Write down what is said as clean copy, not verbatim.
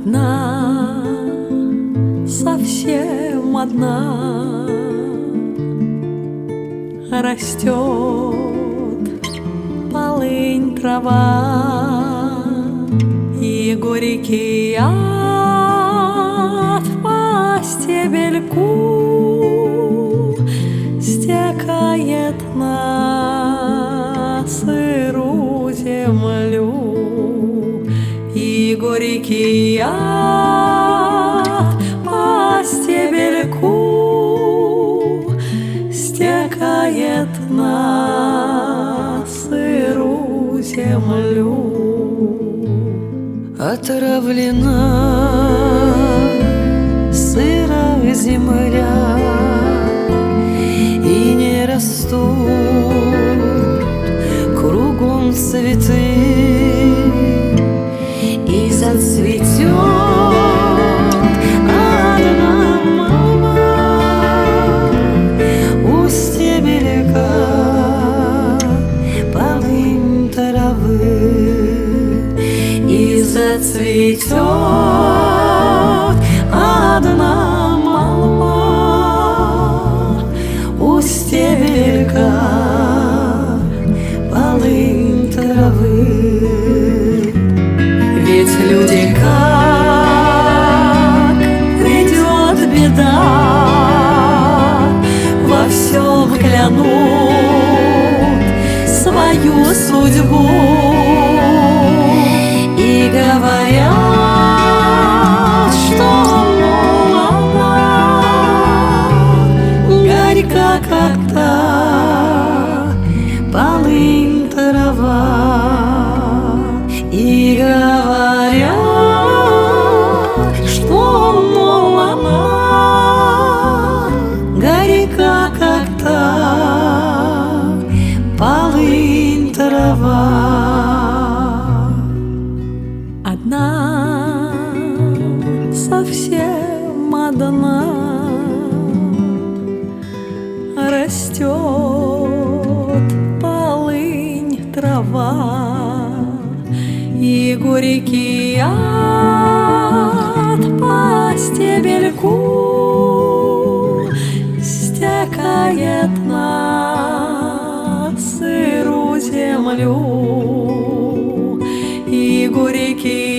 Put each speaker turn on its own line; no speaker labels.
Одна, совсем одна, растет полынь, трава и горький яд по стебельку стекает на сырую землю. И горький яд по стебельку стекает на сырую землю.
Отравлена сырая земля, и не растут кругом цветы, и зацветет одна мама у стебелька полынь травы, и зацветет одна мама у стебелька полынь травы. Ведь люди, как придет беда, во всем клянут свою судьбу и говорят, что она горька, как та полынь трава. И говорят, что, мол, она горька, как та полынь трава.
Одна, совсем одна, растет полынь, трава и горький яд по стебельку стекает на сырую землю. И горький